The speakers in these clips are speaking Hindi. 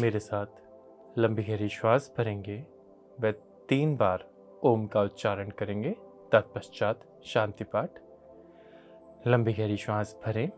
मेरे साथ लंबी गहरी श्वास भरेंगे व 3 बार ओम का उच्चारण करेंगे। तत्पश्चात शांति पाठ। लंबी गहरी श्वास भरें।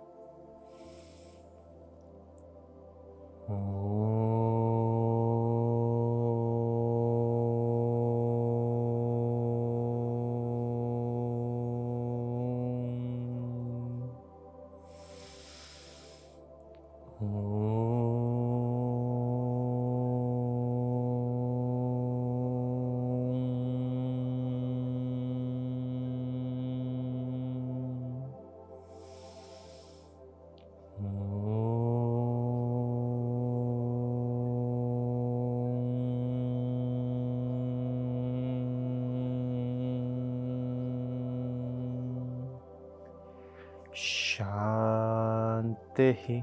शांति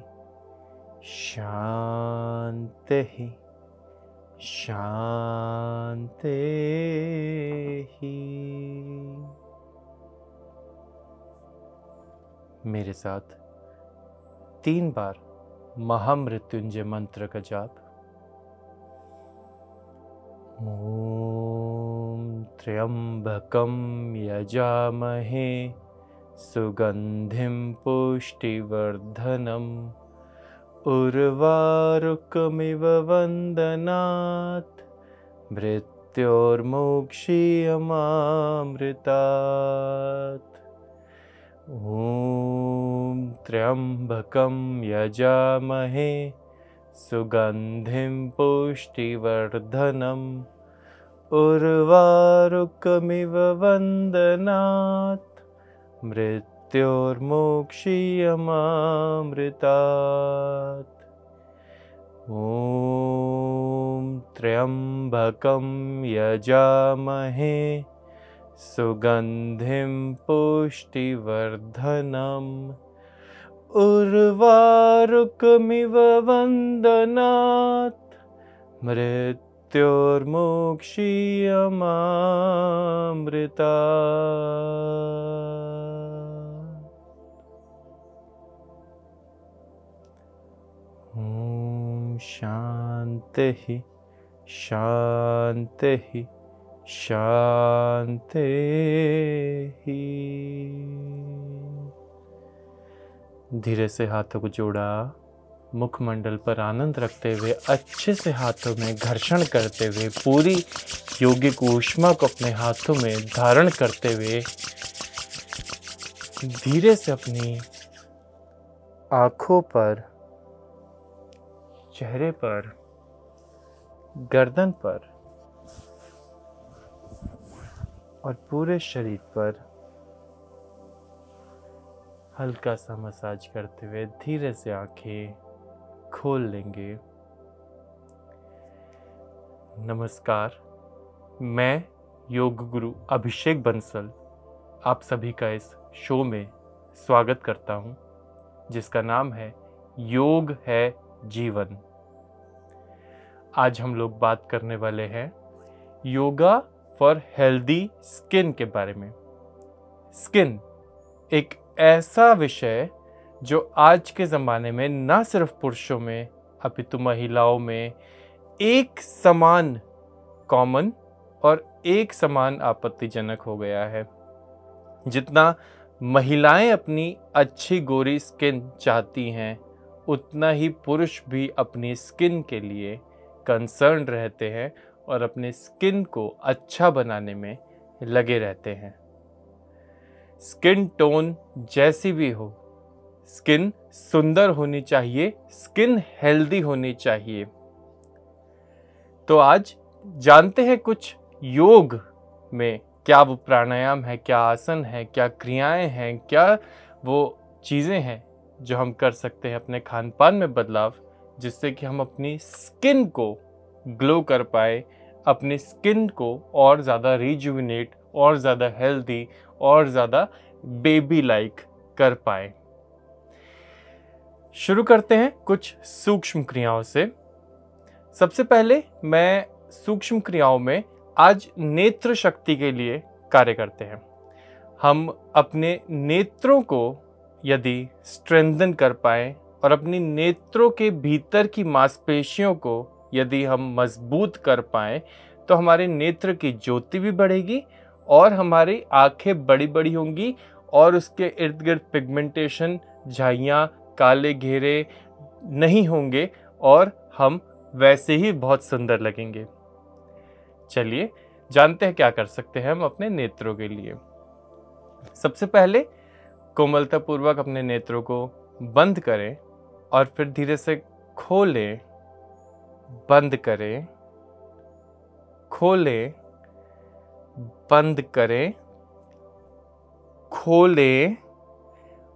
शांति शांति। मेरे साथ 3 बार महामृत्युंजय मंत्र का जाप। ओम त्र्यंबकं यजामहे सुगंधिं पुष्टिवर्धनम् उर्वारुकमिव वन्दनात् मृत्योर्मुक्षीयमामृतात्। ॐ त्र्यंबकं यजामहे सुगंधिं पुष्टिवर्धनम् उर्वारुकमिव वन्दनात् मृत्योर्मुक्षीयमामृतात्। ॐ त्र्यंबकं यजामहे सुगंधिं पुष्टिवर्धनम् उर्वारुकमिव वन्दनात् मृत्योर्मुक्षीयमामृतात्। ओम शांति शांति शांति। धीरे से हाथों को जोड़ा, मुखमंडल पर आनंद रखते हुए अच्छे से हाथों में घर्षण करते हुए पूरी योगिक ऊष्मा को अपने हाथों में धारण करते हुए धीरे से अपनी आँखों पर, चेहरे पर, गर्दन पर और पूरे शरीर पर हल्का सा मसाज करते हुए धीरे से आंखें खोल लेंगे। नमस्कार, मैं योग गुरु अभिषेक बंसल आप सभी का इस शो में स्वागत करता हूं, जिसका नाम है योग है जीवन। आज हम लोग बात करने वाले हैं योगा फॉर हेल्दी स्किन के बारे में। स्किन एक ऐसा विषय जो आज के ज़माने में ना सिर्फ पुरुषों में अपितु महिलाओं में एक समान कॉमन और एक समान आपत्तिजनक हो गया है। जितना महिलाएं अपनी अच्छी गोरी स्किन चाहती हैं, उतना ही पुरुष भी अपनी स्किन के लिए कंसर्न रहते हैं और अपने स्किन को अच्छा बनाने में लगे रहते हैं। स्किन टोन जैसी भी हो, स्किन सुंदर होनी चाहिए, स्किन हेल्दी होनी चाहिए। तो आज जानते हैं कुछ योग में क्या वो प्राणायाम है, क्या आसन है, क्या क्रियाएं हैं, क्या वो चीज़ें हैं जो हम कर सकते हैं अपने खान पान में बदलाव, जिससे कि हम अपनी स्किन को ग्लो कर पाए, अपनी स्किन को और ज़्यादा रिजुविनेट, और ज़्यादा हेल्दी, और ज़्यादा बेबी लाइक कर पाए। शुरू करते हैं कुछ सूक्ष्म क्रियाओं से। सबसे पहले मैं सूक्ष्म क्रियाओं में आज नेत्र शक्ति के लिए कार्य करते हैं। हम अपने नेत्रों को यदि स्ट्रेंथन कर पाएं और अपनी नेत्रों के भीतर की मांसपेशियों को यदि हम मजबूत कर पाएं तो हमारे नेत्र की ज्योति भी बढ़ेगी और हमारी आंखें बड़ी बड़ी होंगी और उसके इर्द गिर्द पिगमेंटेशन, झाइयाँ, काले घेरे नहीं होंगे और हम वैसे ही बहुत सुंदर लगेंगे। चलिए जानते हैं क्या कर सकते हैं हम अपने नेत्रों के लिए। सबसे पहले कोमलता पूर्वक अपने नेत्रों को बंद करें और फिर धीरे से खोलें, बंद करें, खोलें, बंद करें, खोलें।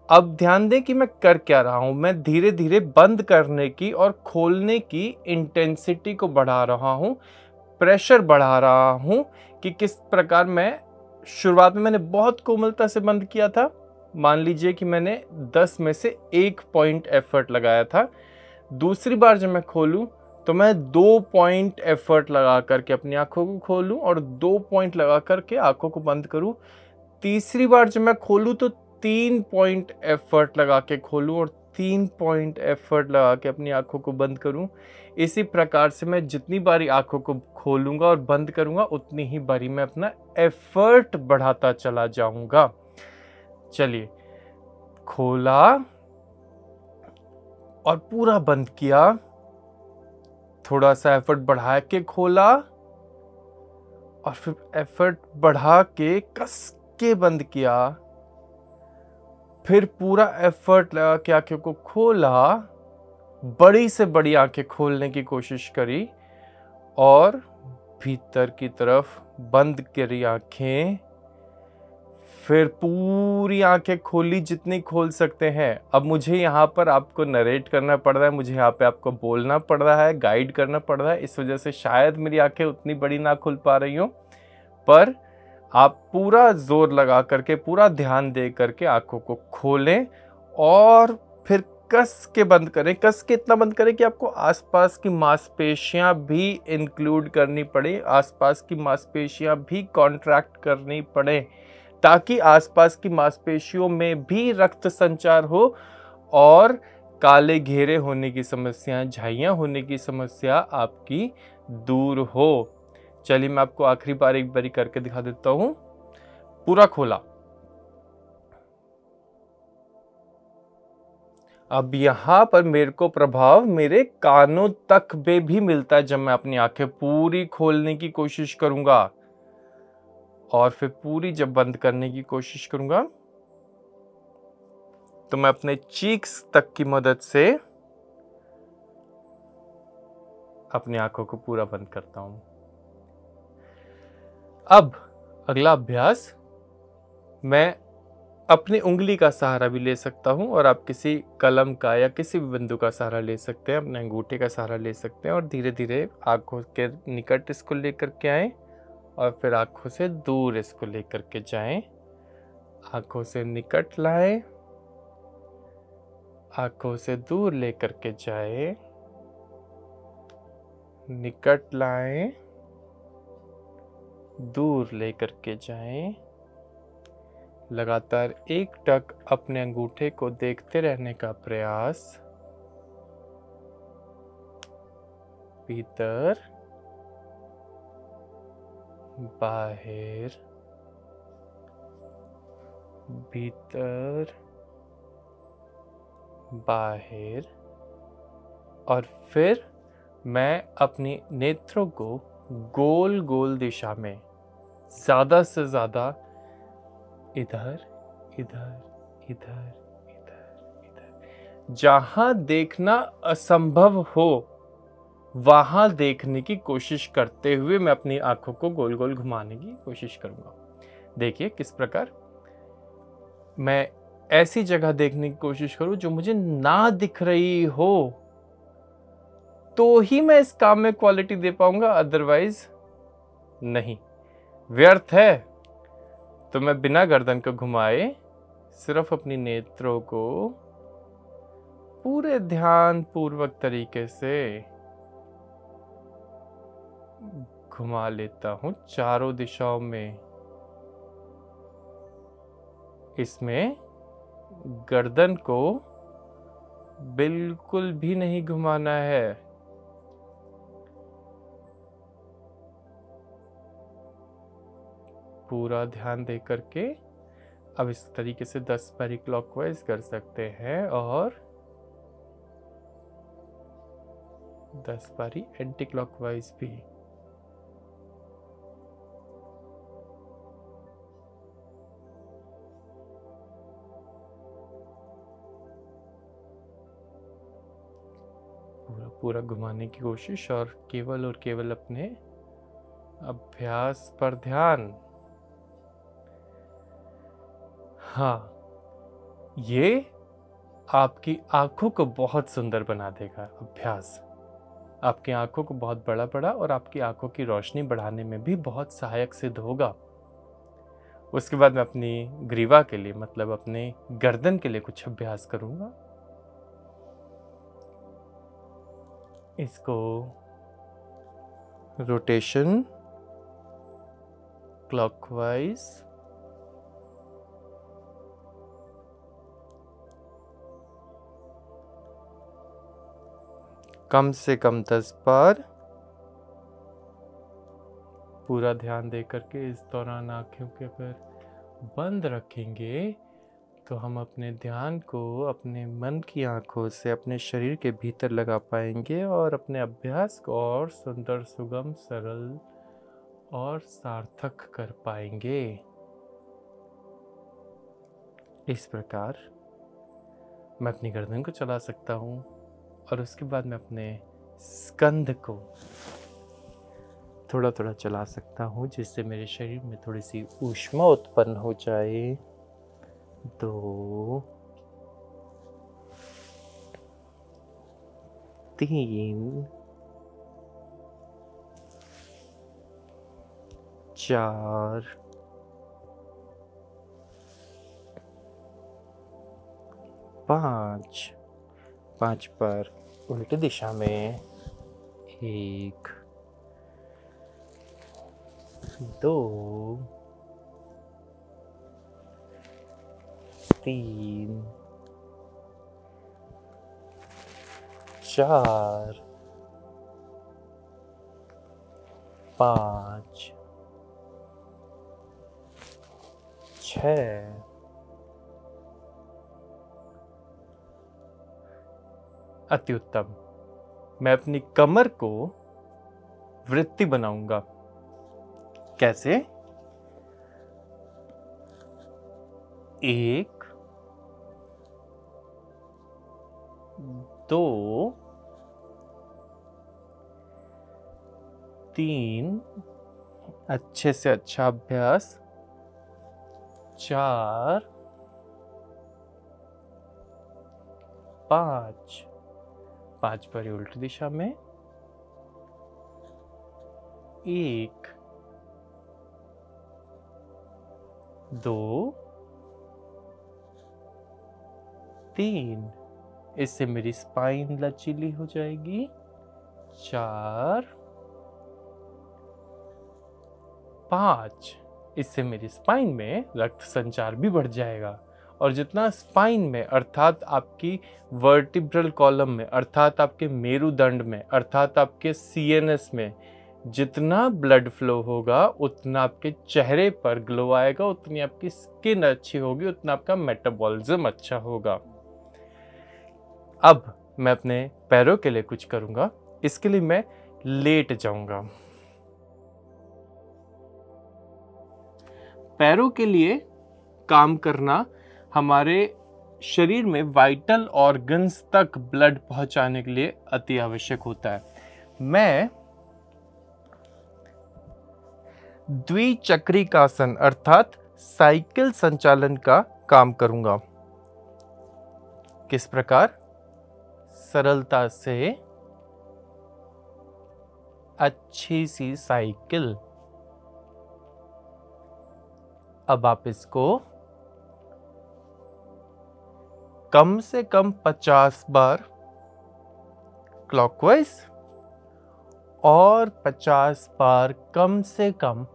अब ध्यान दें कि मैं कर क्या रहा हूं। मैं धीरे धीरे बंद करने की और खोलने की इंटेंसिटी को बढ़ा रहा हूं, प्रेशर बढ़ा रहा हूं कि किस प्रकार मैं शुरुआत में मैंने बहुत कोमलता से बंद किया था। मान लीजिए कि मैंने 10 में से 1 पॉइंट एफर्ट लगाया था। दूसरी बार जब मैं खोलूं तो मैं 2 पॉइंट एफर्ट लगा करके अपनी आंखों को खोलूं और 2 पॉइंट लगा करके आंखों को बंद करूं। तीसरी बार जब मैं खोलूं तो 3 पॉइंट एफर्ट लगा के खोलूं और 3 पॉइंट एफर्ट लगा के अपनी आंखों को बंद करूं। इसी प्रकार से मैं जितनी बारी आंखों को खोलूंगा और बंद करूंगा उतनी ही बारी मैं अपना एफर्ट बढ़ाता चला जाऊंगा। चलिए, खोला और पूरा बंद किया, थोड़ा सा एफर्ट बढ़ा के खोला और फिर एफर्ट बढ़ा के कस के बंद किया, फिर पूरा एफर्ट लगा के आंखों को खोला, बड़ी से बड़ी आंखें खोलने की कोशिश करी और भीतर की तरफ बंद करी आंखें, फिर पूरी आंखें खोली जितनी खोल सकते हैं। अब मुझे यहाँ पर आपको नरेट करना पड़ रहा है, मुझे यहाँ पे आपको बोलना पड़ रहा है, गाइड करना पड़ रहा है, इस वजह से शायद मेरी आंखें उतनी बड़ी ना खुल पा रही हो, पर आप पूरा जोर लगा करके, पूरा ध्यान दे करके आंखों को खोलें और फिर कस के बंद करें। कस के इतना बंद करें कि आपको आसपास की मांसपेशियां भी इंक्लूड करनी पड़े, आसपास की मांसपेशियां भी कॉन्ट्रैक्ट करनी पड़े, ताकि आसपास की मांसपेशियों में भी रक्त संचार हो और काले घेरे होने की समस्या, झाइयाँ होने की समस्या आपकी दूर हो। चलिए मैं आपको आखिरी बार एक बारी करके दिखा देता हूं। पूरा खोला, अब यहां पर मेरे को प्रभाव मेरे कानों तक में भी मिलता है जब मैं अपनी आंखें पूरी खोलने की कोशिश करूंगा और फिर पूरी जब बंद करने की कोशिश करूंगा तो मैं अपने चीक्स तक की मदद से अपनी आंखों को पूरा बंद करता हूं। अब अगला अभ्यास, मैं अपनी उंगली का सहारा भी ले सकता हूं और आप किसी कलम का या किसी भी बिंदु का सहारा ले सकते हैं, अपने अंगूठे का सहारा ले सकते हैं और धीरे धीरे आंखों के निकट इसको लेकर के आएं और फिर आंखों से दूर इसको लेकर के जाएं। आंखों से निकट लाएं, आंखों से दूर लेकर के जाएं, निकट लाएं, दूर लेकर के जाएं। लगातार एक टक अपने अंगूठे को देखते रहने का प्रयास। भीतर, बाहर, भीतर, बाहर। और फिर मैं अपने नेत्रों को गोल गोल दिशा में ज्यादा से ज्यादा इधर, इधर, इधर, इधर, इधर, जहां देखना असंभव हो वहां देखने की कोशिश करते हुए मैं अपनी आंखों को गोल गोल घुमाने की कोशिश करूंगा। देखिए किस प्रकार मैं ऐसी जगह देखने की कोशिश करूं जो मुझे ना दिख रही हो, तो ही मैं इस काम में क्वालिटी दे पाऊंगा, अदरवाइज नहीं, व्यर्थ है। तो मैं बिना गर्दन को घुमाए सिर्फ अपनी नेत्रों को पूरे ध्यान पूर्वक तरीके से घुमा लेता हूं चारों दिशाओं में। इसमें गर्दन को बिल्कुल भी नहीं घुमाना है। पूरा ध्यान दे करके अब इस तरीके से 10 बारी क्लॉकवाइज कर सकते हैं और 10 बारी एंटी क्लॉकवाइज भी। पूरा पूरा घुमाने की कोशिश और केवल अपने अभ्यास पर ध्यान। हाँ, ये आपकी आंखों को बहुत सुंदर बना देगा। अभ्यास आपकी आंखों को बहुत बड़ा बड़ा और आपकी आंखों की रोशनी बढ़ाने में भी बहुत सहायक सिद्ध होगा। उसके बाद मैं अपनी ग्रीवा के लिए मतलब अपने गर्दन के लिए कुछ अभ्यास करूंगा। इसको रोटेशन क्लॉकवाइज, कम से कम 10 बार। पूरा ध्यान दे करके इस दौरान आंखों के अगर बंद रखेंगे तो हम अपने ध्यान को अपने मन की आंखों से अपने शरीर के भीतर लगा पाएंगे और अपने अभ्यास को और सुंदर, सुगम, सरल और सार्थक कर पाएंगे। इस प्रकार मैं अपनी गर्दन को चला सकता हूँ और उसके बाद मैं अपने स्कंध को थोड़ा थोड़ा चला सकता हूँ जिससे मेरे शरीर में थोड़ी सी ऊष्मा उत्पन्न हो जाए। 2 3 4 5 5 पर उल्टी दिशा में 1 2 3 4 5 6 अति उत्तम। मैं अपनी कमर को वृत्ति बनाऊंगा। कैसे? 1 2 3 अच्छे से अच्छा अभ्यास, 4 5 5 पर उल्टी दिशा में, 1 2 3 इससे मेरी स्पाइन लचीली हो जाएगी, 4 5 इससे मेरी स्पाइन में रक्त संचार भी बढ़ जाएगा और जितना स्पाइन में अर्थात आपकी वर्टिब्रल कॉलम में अर्थात आपके मेरुदंड में अर्थात आपके सीएनएस में जितना ब्लड फ्लो होगा उतना आपके चेहरे पर ग्लो आएगा, उतनी आपकी स्किन अच्छी होगी, उतना आपका मेटाबॉलिज्म अच्छा होगा। अब मैं अपने पैरों के लिए कुछ करूंगा। इसके लिए मैं लेट जाऊंगा। पैरों के लिए काम करना हमारे शरीर में वाइटल ऑर्गन्स तक ब्लड पहुंचाने के लिए अति आवश्यक होता है। मैं द्विचक्रिकासन अर्थात साइकिल संचालन का काम करूंगा। किस प्रकार? सरलता से अच्छी सी साइकिल। अब आप इसको कम से कम 50 बार क्लॉकवाइज और 50 बार कम से कम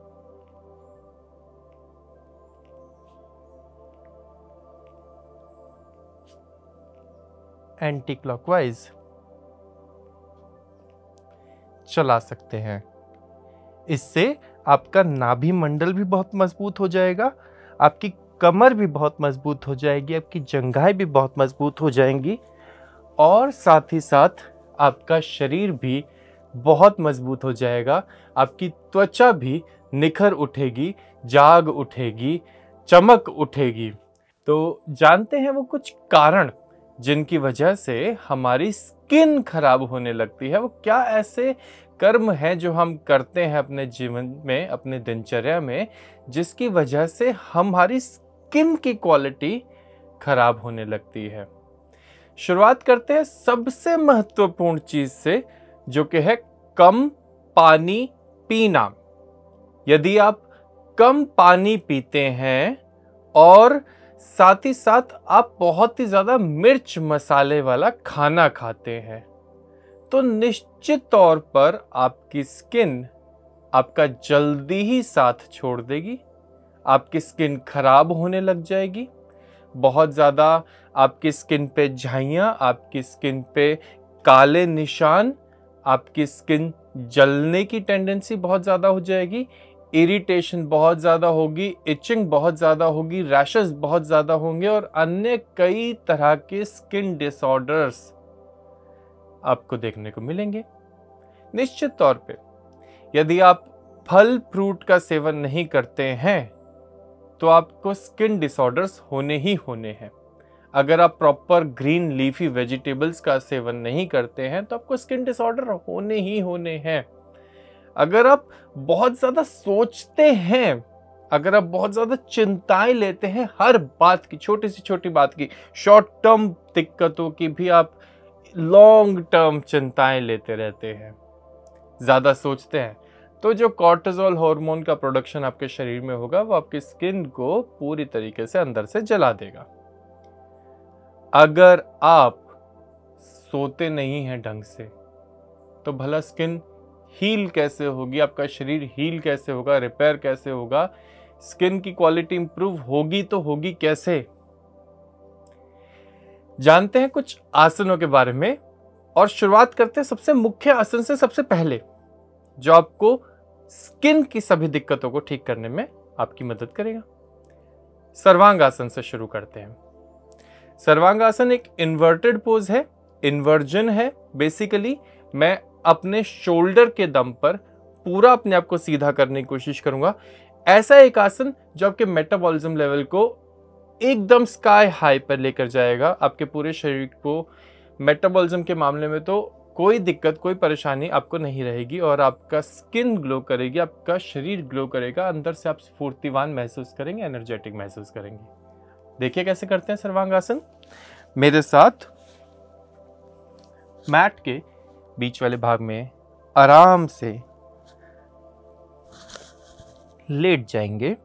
एंटी क्लॉकवाइज चला सकते हैं। इससे आपका नाभि मंडल भी बहुत मजबूत हो जाएगा, आपकी कमर भी बहुत मजबूत हो जाएगी, आपकी जंघाएं भी बहुत मजबूत हो जाएंगी और साथ ही साथ आपका शरीर भी बहुत मजबूत हो जाएगा। आपकी त्वचा भी निखर उठेगी, जाग उठेगी, चमक उठेगी। तो जानते हैं वो कुछ कारण जिनकी वजह से हमारी स्किन खराब होने लगती है? वो क्या ऐसे कर्म हैं जो हम करते हैं अपने जीवन में, अपने दिनचर्या में, जिसकी वजह से हमारी स्किन की क्वालिटी खराब होने लगती है? शुरुआत करते हैं सबसे महत्वपूर्ण चीज से, जो कि है कम पानी पीना। यदि आप कम पानी पीते हैं और साथ ही साथ आप बहुत ही ज्यादा मिर्च मसाले वाला खाना खाते हैं, तो निश्चित तौर पर आपकी स्किन आपका जल्दी ही साथ छोड़ देगी। आपकी स्किन खराब होने लग जाएगी। बहुत ज़्यादा आपकी स्किन पे झाइयाँ, आपकी स्किन पे काले निशान, आपकी स्किन जलने की टेंडेंसी बहुत ज़्यादा हो जाएगी, इरिटेशन बहुत ज़्यादा होगी, इचिंग बहुत ज़्यादा होगी, रैशेस बहुत ज़्यादा होंगे और अन्य कई तरह के स्किन डिसऑर्डर्स आपको देखने को मिलेंगे। निश्चित तौर पे यदि आप फल फ्रूट का सेवन नहीं करते हैं तो आपको स्किन डिसऑर्डर्स होने ही होने हैं। अगर आप प्रॉपर ग्रीन लीफी वेजिटेबल्स का सेवन नहीं करते हैं तो आपको स्किन डिसऑर्डर होने ही होने हैं। अगर आप बहुत ज़्यादा सोचते हैं, अगर आप बहुत ज़्यादा चिंताएं लेते हैं हर बात की, छोटी से छोटी बात की, शॉर्ट टर्म दिक्कतों की भी आप लॉन्ग टर्म चिंताएं लेते रहते हैं, ज़्यादा सोचते हैं, तो जो कॉर्टिसोल हार्मोन का प्रोडक्शन आपके शरीर में होगा वो आपकी स्किन को पूरी तरीके से अंदर से जला देगा। अगर आप सोते नहीं हैं ढंग से तो भला स्किन हील कैसे होगी? आपका शरीर हील कैसे होगा, रिपेयर कैसे होगा? स्किन की क्वालिटी इंप्रूव होगी तो होगी कैसे? जानते हैं कुछ आसनों के बारे में और शुरुआत करते हैं सबसे मुख्य आसन से, सबसे पहले जो आपको स्किन की सभी दिक्कतों को ठीक करने में आपकी मदद करेगा। सर्वांगासन से शुरू करते हैं। सर्वांगासन एक इन्वर्टेड पोज है, इन्वर्जन है। बेसिकली मैं अपने शोल्डर के दम पर पूरा अपने आप को सीधा करने की कोशिश करूंगा। ऐसा एक आसन जो आपके मेटाबॉलिज्म लेवल को एकदम स्काई हाई पर लेकर जाएगा। आपके पूरे शरीर को मेटाबॉलिज्म के मामले में तो कोई दिक्कत, कोई परेशानी आपको नहीं रहेगी और आपका स्किन ग्लो करेगी, आपका शरीर ग्लो करेगा, अंदर से आप स्फूर्तिवान महसूस करेंगे, एनर्जेटिक महसूस करेंगे। देखिए कैसे करते हैं सर्वांगासन। मेरे साथ मैट के बीच वाले भाग में आराम से लेट जाएंगे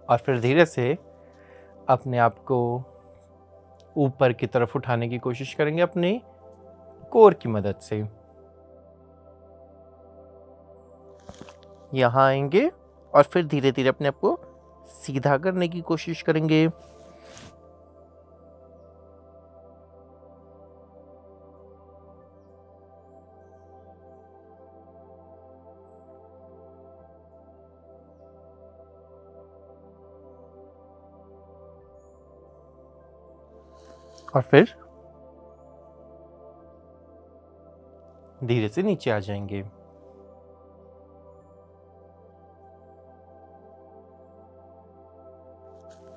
और फिर धीरे से अपने आप को ऊपर की तरफ उठाने की कोशिश करेंगे अपनी कोर की मदद से। यहां आएंगे और फिर धीरे धीरे अपने आप को सीधा करने की कोशिश करेंगे। और फिर धीरे से नीचे आ जाएंगे।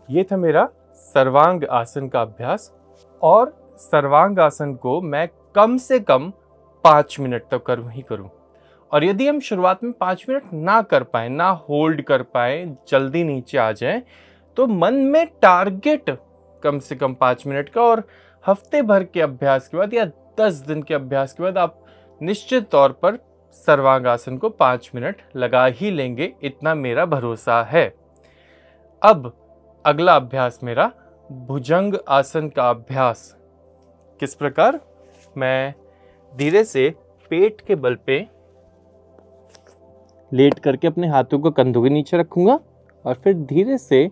ये था मेरा सर्वांग आसन का अभ्यास और सर्वांग आसन को मैं कम से कम 5 मिनट तक करूं ही करूं। और यदि हम शुरुआत में 5 मिनट ना कर पाए, ना होल्ड कर पाए, जल्दी नीचे आ जाएं, तो मन में टारगेट कम से कम 5 मिनट का और हफ्ते भर के अभ्यास के बाद या 10 दिन के अभ्यास के बाद आप निश्चित तौर पर सर्वांग आसन को 5 मिनट लगा ही लेंगे, इतना मेरा भरोसा है। अब अगला अभ्यास मेरा भुजंग आसन का अभ्यास। किस प्रकार? मैं धीरे से पेट के बल पे लेट करके अपने हाथों को कंधों के नीचे रखूंगा और फिर धीरे से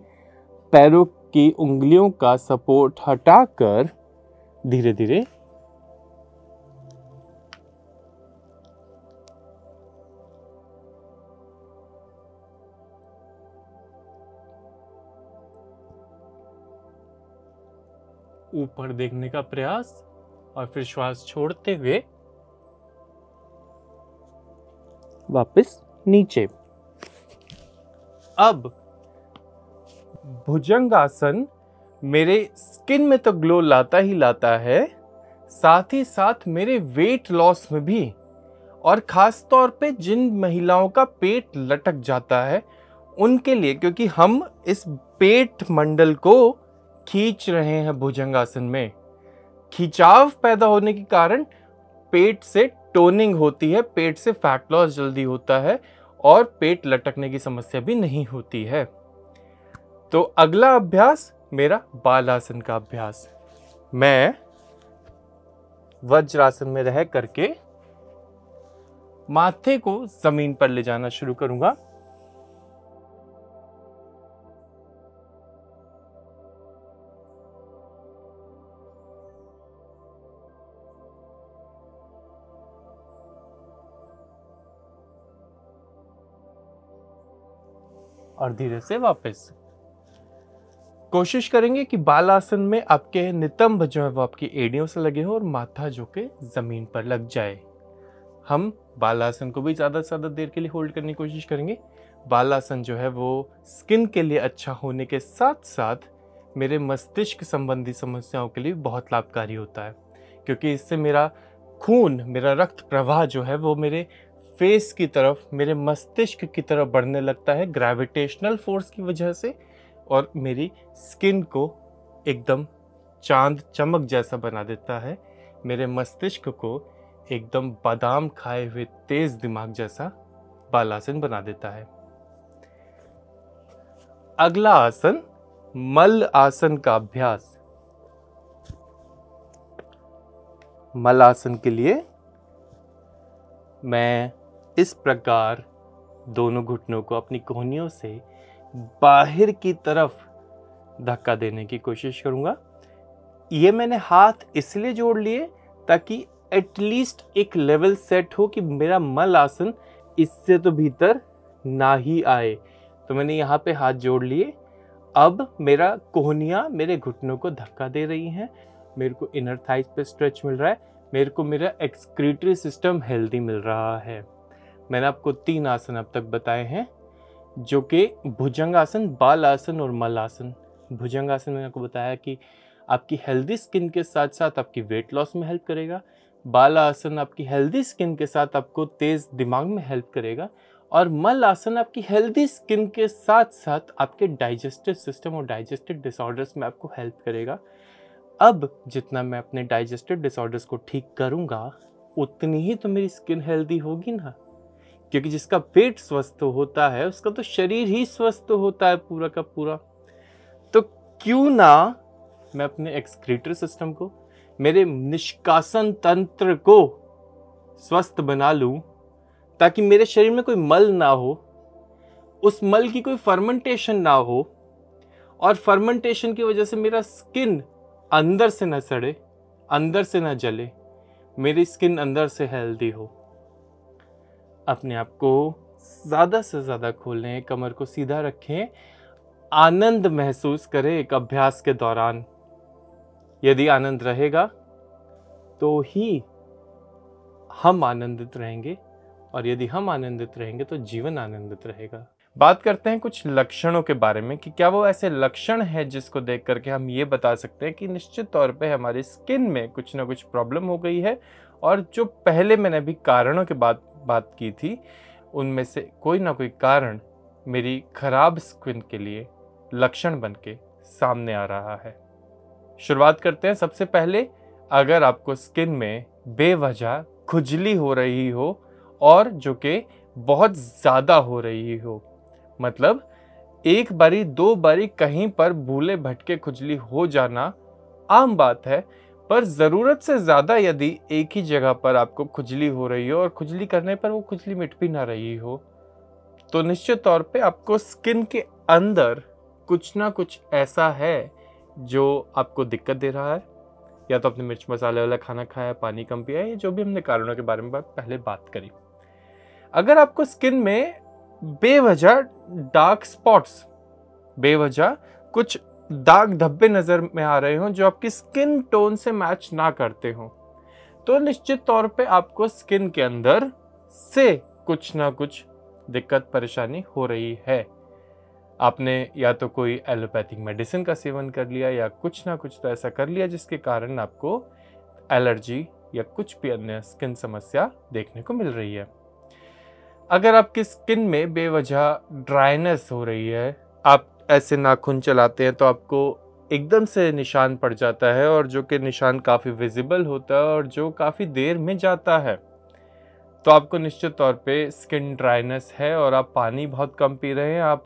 पैरों की उंगलियों का सपोर्ट हटाकर धीरे धीरे ऊपर देखने का प्रयास और फिर श्वास छोड़ते हुए वापस नीचे। अब भुजंगासन मेरे स्किन में तो ग्लो लाता ही लाता है, साथ ही साथ मेरे वेट लॉस में भी, और खास तौर पे जिन महिलाओं का पेट लटक जाता है उनके लिए, क्योंकि हम इस पेट मंडल को खींच रहे हैं भुजंगासन में। खिंचाव पैदा होने के कारण पेट से टोनिंग होती है, पेट से फैट लॉस जल्दी होता है और पेट लटकने की समस्या भी नहीं होती है। तो अगला अभ्यास मेरा बालासन का अभ्यास। मैं वज्रासन में रह करके माथे को जमीन पर ले जाना शुरू करूंगा। और धीरे से वापस कोशिश करेंगे कि बालासन में आपके नितंब जो है वो आपकी एड़ियों से लगे हो और माथा जो के जमीन पर लग जाए। हम बालासन को भी ज़्यादा से ज़्यादा देर के लिए होल्ड करने की कोशिश करेंगे। बालासन जो है वो स्किन के लिए अच्छा होने के साथ साथ मेरे मस्तिष्क संबंधी समस्याओं के लिए बहुत लाभकारी होता है, क्योंकि इससे मेरा खून, मेरा रक्त प्रवाह जो है वो मेरे फेस की तरफ, मेरे मस्तिष्क की तरफ बढ़ने लगता है ग्रेविटेशनल फोर्स की वजह से, और मेरी स्किन को एकदम चांद चमक जैसा बना देता है, मेरे मस्तिष्क को एकदम बादाम खाए हुए तेज दिमाग जैसा बालासन बना देता है। अगला आसन मल आसन का अभ्यास। मल आसन के लिए मैं इस प्रकार दोनों घुटनों को अपनी कोहनियों से बाहर की तरफ धक्का देने की कोशिश करूंगा। ये मैंने हाथ इसलिए जोड़ लिए ताकि एटलीस्ट एक लेवल सेट हो कि मेरा मल आसन इससे तो भीतर ना ही आए। तो मैंने यहाँ पे हाथ जोड़ लिए। अब मेरा कोहनियाँ मेरे घुटनों को धक्का दे रही हैं, मेरे को इनर थाइज पे स्ट्रेच मिल रहा है, मेरे को मेरा एक्सक्रीटरी सिस्टम हेल्दी मिल रहा है। मैंने आपको 3 आसन अब तक बताए हैं, जो कि भुजंगासन, बालासन और मलासन। भुजंगासन मैंने आपको बताया कि आपकी हेल्दी स्किन के साथ साथ आपकी वेट लॉस में हेल्प करेगा। बालासन आपकी हेल्दी स्किन के साथ आपको तेज दिमाग में हेल्प करेगा। और मलासन आपकी हेल्दी स्किन के साथ साथ आपके डाइजेस्टिव सिस्टम और डाइजेस्टिव डिसऑर्डर्स में आपको हेल्प करेगा। अब जितना मैं अपने डाइजेस्टिव डिसऑर्डर्स को ठीक करूंगा उतनी ही तो मेरी स्किन हेल्दी होगी ना, क्योंकि जिसका पेट स्वस्थ होता है उसका तो शरीर ही स्वस्थ होता है पूरा का पूरा। तो क्यों ना मैं अपने एक्सक्रीटरी सिस्टम को, मेरे निष्कासन तंत्र को स्वस्थ बना लूं, ताकि मेरे शरीर में कोई मल ना हो, उस मल की कोई फर्मेंटेशन ना हो, और फर्मेंटेशन की वजह से मेरा स्किन अंदर से ना सड़े, अंदर से ना जले, मेरी स्किन अंदर से हेल्दी हो। अपने आप को ज़्यादा से ज़्यादा खोलें, कमर को सीधा रखें, आनंद महसूस करें एक अभ्यास के दौरान। यदि आनंद रहेगा तो ही हम आनंदित रहेंगे, और यदि हम आनंदित रहेंगे तो जीवन आनंदित रहेगा। बात करते हैं कुछ लक्षणों के बारे में कि क्या वो ऐसे लक्षण है जिसको देख करके हम ये बता सकते हैं कि निश्चित तौर पे हमारी स्किन में कुछ ना कुछ प्रॉब्लम हो गई है, और जो पहले मैंने अभी कारणों के बात की थी उनमें से कोई ना कोई कारण मेरी खराब स्किन के लिए लक्षण बन के सामने आ रहा है। शुरुआत करते हैं। सबसे पहले, अगर आपको स्किन में बेवजह खुजली हो रही हो और जो कि बहुत ज़्यादा हो रही हो, मतलब एक बारी 2 बारी कहीं पर भूले भटके खुजली हो जाना आम बात है, पर ज़रूरत से ज़्यादा यदि एक ही जगह पर आपको खुजली हो रही हो और खुजली करने पर वो खुजली मिट भी ना रही हो, तो निश्चित तौर पे आपको स्किन के अंदर कुछ ना कुछ ऐसा है जो आपको दिक्कत दे रहा है। या तो आपने मिर्च मसाले वाला खाना खाया, पानी कम पिया, या जो भी हमने कारणों के बारे में पहले बात करी। अगर आपको स्किन में बेवजह डार्क स्पॉट्स, बेवजह कुछ दाग धब्बे नजर में आ रहे हो जो आपकी स्किन टोन से मैच ना करते हो, तो निश्चित तौर पे आपको स्किन के अंदर से कुछ ना कुछ दिक्कत परेशानी हो रही है। आपने या तो कोई एलोपैथिक मेडिसिन का सेवन कर लिया या कुछ ना कुछ तो ऐसा कर लिया जिसके कारण आपको एलर्जी या कुछ भी अन्य स्किन समस्या देखने को मिल रही है। अगर आपकी स्किन में बेवजह ड्राइनेस हो रही है, आप ऐसे नाखून चलाते हैं तो आपको एकदम से निशान पड़ जाता है और जो कि निशान काफ़ी विजिबल होता है और जो काफ़ी देर में जाता है, तो आपको निश्चित तौर पे स्किन ड्राइनेस है और आप पानी बहुत कम पी रहे हैं, आप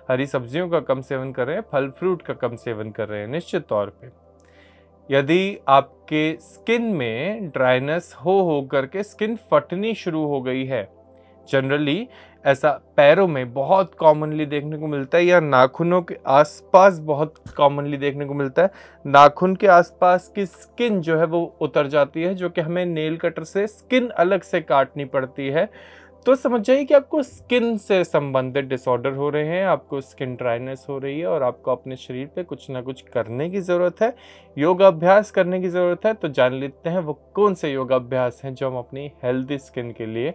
हरी सब्जियों का कम सेवन कर रहे हैं, फल फ्रूट का कम सेवन कर रहे हैं। निश्चित तौर पे यदि आपके स्किन में ड्राइनेस हो करके स्किन फटनी शुरू हो गई है, जनरली ऐसा पैरों में बहुत कॉमनली देखने को मिलता है या नाखूनों के आसपास बहुत कॉमनली देखने को मिलता है। नाखून के आसपास की स्किन जो है वो उतर जाती है, जो कि हमें नेल कटर से स्किन अलग से काटनी पड़ती है। तो समझ जाइए कि आपको स्किन से संबंधित डिसऑर्डर हो रहे हैं, आपको स्किन ड्राइनेस हो रही है और आपको अपने शरीर पे कुछ ना कुछ करने की ज़रूरत है, योगाभ्यास करने की ज़रूरत है। तो जान लेते हैं वो कौन से योगाभ्यास हैं जो हम अपनी हेल्दी स्किन के लिए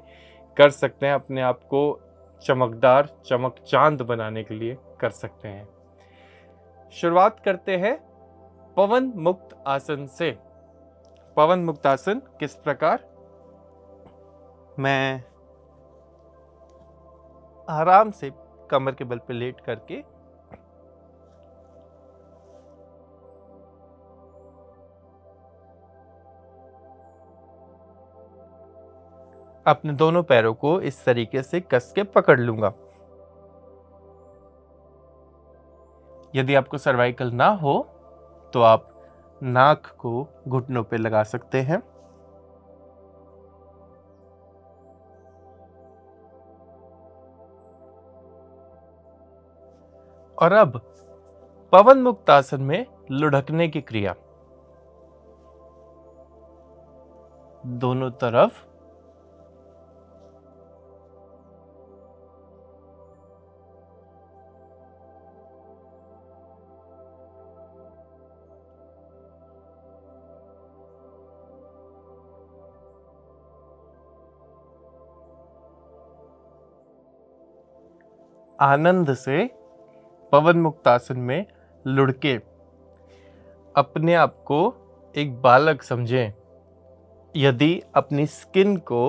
कर सकते हैं, अपने आप को चमकदार चमक चांद बनाने के लिए कर सकते हैं। शुरुआत करते हैं पवन मुक्त आसन से। पवन मुक्त आसन किस प्रकार? मैं आराम से कमर के बल पे लेट करके अपने दोनों पैरों को इस तरीके से कस के पकड़ लूंगा। यदि आपको सर्वाइकल ना हो तो आप नाक को घुटनों पे लगा सकते हैं। और अब पवन मुक्त आसन में लुढ़कने की क्रिया। दोनों तरफ आनंद से पवन मुक्त आसन में लुढ़के अपने आप को एक बालक समझें। यदि अपनी स्किन को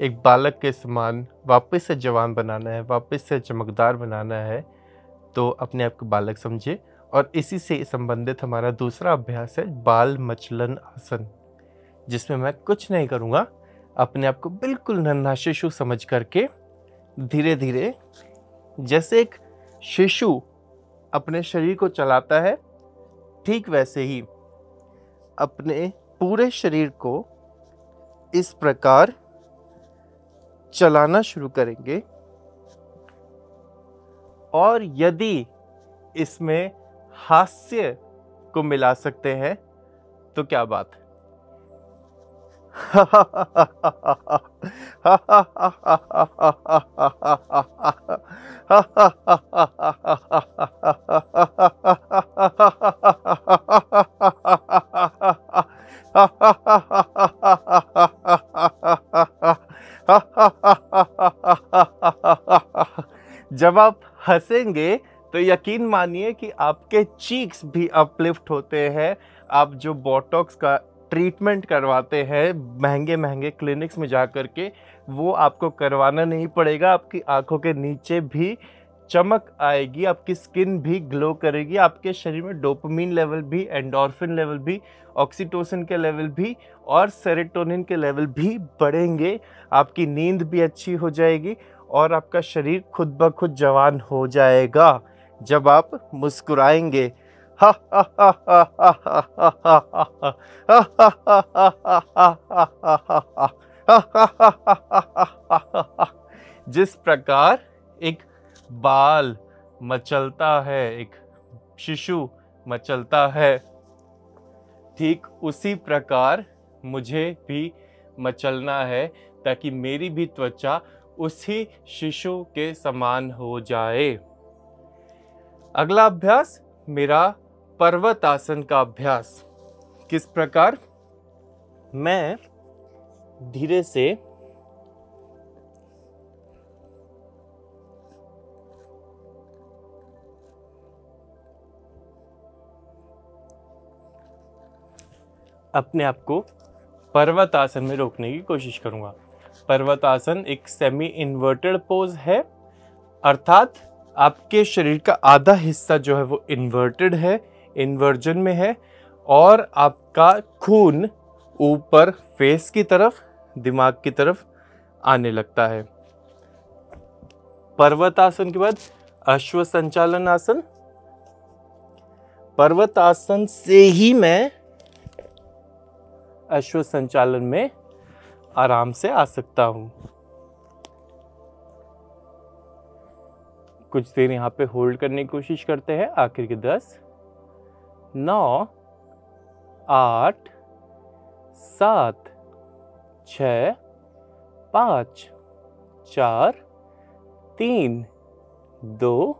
एक बालक के समान वापस से जवान बनाना है, वापस से चमकदार बनाना है, तो अपने आप को बालक समझे। और इसी से संबंधित हमारा दूसरा अभ्यास है बाल मचलन आसन, जिसमें मैं कुछ नहीं करूँगा, अपने आप को बिल्कुल नन्हा शिशु समझ करके धीरे धीरे जैसे एक शिशु अपने शरीर को चलाता है, ठीक वैसे ही अपने पूरे शरीर को इस प्रकार चलाना शुरू करेंगे। और यदि इसमें हास्य को मिला सकते हैं तो क्या बात है। जब आप हंसेंगे तो यकीन मानिए कि आपके चीक्स भी अपलिफ्ट होते हैं। आप जो बोटॉक्स का ट्रीटमेंट करवाते हैं महंगे महंगे क्लिनिक्स में जा कर के, वो आपको करवाना नहीं पड़ेगा। आपकी आंखों के नीचे भी चमक आएगी, आपकी स्किन भी ग्लो करेगी, आपके शरीर में डोपामिन लेवल भी, एंडोर्फिन लेवल भी, ऑक्सीटोसिन के लेवल भी और सेरोटोनिन के लेवल भी बढ़ेंगे। आपकी नींद भी अच्छी हो जाएगी और आपका शरीर खुद ब खुद जवान हो जाएगा जब आप मुस्कुराएंगे। जिस प्रकार एक बाल मचलता है, एक शिशु मचलता है, ठीक उसी प्रकार मुझे भी मचलना है ताकि मेरी भी त्वचा उसी शिशु के समान हो जाए। अगला अभ्यास मेरा पर्वतासन का अभ्यास। किस प्रकार? मैं धीरे से अपने आप को पर्वतासन में रोकने की कोशिश करूंगा। पर्वतासन एक सेमी इन्वर्टेड पोज है, अर्थात आपके शरीर का आधा हिस्सा जो है वो इन्वर्टेड है, इन्वर्जन में है, और आपका खून ऊपर फेस की तरफ, दिमाग की तरफ आने लगता है। पर्वतासन के बाद अश्व संचालन आसन। पर्वतासन से ही मैं अश्व संचालन में आराम से आ सकता हूं। कुछ देर यहां पे होल्ड करने की कोशिश करते हैं। आखिर के 10, 9, 8, 7, 6, 5, 4, 3, 2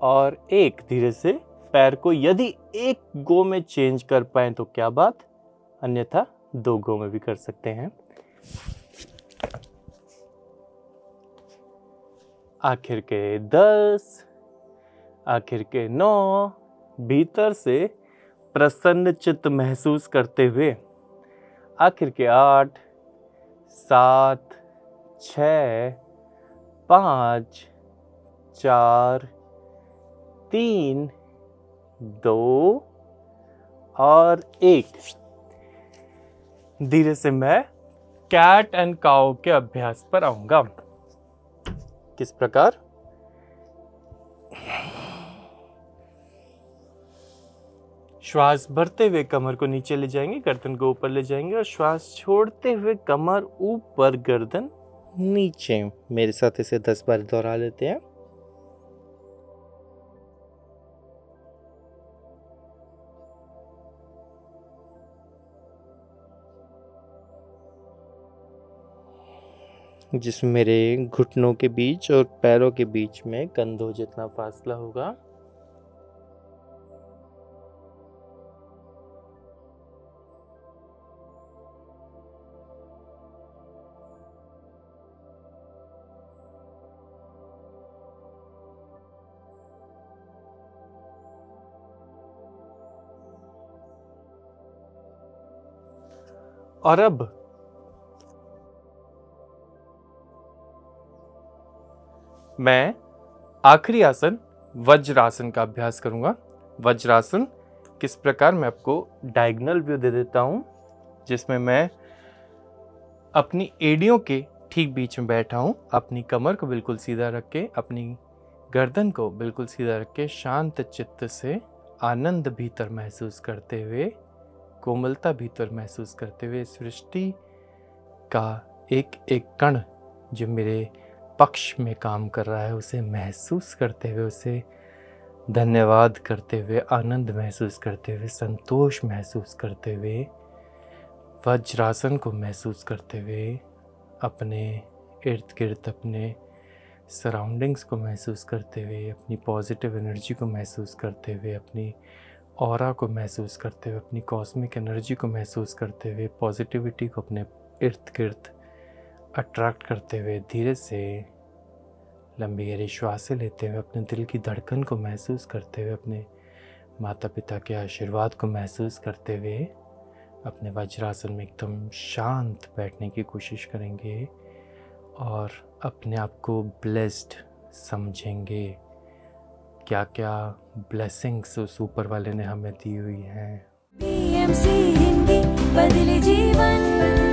और 1। धीरे से पैर को यदि एक गो में चेंज कर पाए तो क्या बात, अन्यथा 2 गो में भी कर सकते हैं। आखिर के 10, आखिर के 9, भीतर से प्रसन्न चित्त महसूस करते हुए आखिर के 8, 7, 6, 5, 4, 3, 2 और 1। धीरे से मैं कैट एंड काउ के अभ्यास पर आऊंगा। किस प्रकार? श्वास भरते हुए कमर को नीचे ले जाएंगे, गर्दन को ऊपर ले जाएंगे, और श्वास छोड़ते हुए कमर ऊपर, गर्दन नीचे। मेरे साथ इसे 10 बार दोहरा लेते हैं। जिसमें मेरे घुटनों के बीच और पैरों के बीच में कंधों जितना फासला होगा। और अब मैं आखिरी आसन वज्रासन का अभ्यास करूंगा। वज्रासन किस प्रकार, मैं आपको डायगोनल व्यू दे देता हूं, जिसमें मैं अपनी एड़ियों के ठीक बीच में बैठा हूं। अपनी कमर को बिल्कुल सीधा रख के, अपनी गर्दन को बिल्कुल सीधा रख के, शांत चित्त से आनंद भीतर महसूस करते हुए, कोमलता भीतर महसूस करते हुए, सृष्टि का एक एक कण जो मेरे पक्ष में काम कर रहा है उसे महसूस करते हुए, उसे धन्यवाद करते हुए, आनंद महसूस करते हुए, संतोष महसूस करते हुए, वज्रासन को महसूस करते हुए, अपने इर्द गिर्द, अपने सराउंडिंग्स को महसूस करते हुए, अपनी पॉजिटिव एनर्जी को महसूस करते हुए, अपनी ऑरा को महसूस करते हुए, अपनी कॉस्मिक एनर्जी को महसूस करते हुए, पॉजिटिविटी को अपने इर्द गिर्द अट्रैक्ट करते हुए, धीरे से लंबी गहरी श्वासें लेते हुए, अपने दिल की धड़कन को महसूस करते हुए, अपने माता पिता के आशीर्वाद को महसूस करते हुए अपने वज्रासन में एकदम शांत बैठने की कोशिश करेंगे और अपने आप को ब्लेस्ड समझेंगे। क्या क्या ब्लेसिंग्स उस ऊपर वाले ने हमें दी हुई हैं। PMC हिंदी बदले जीवन।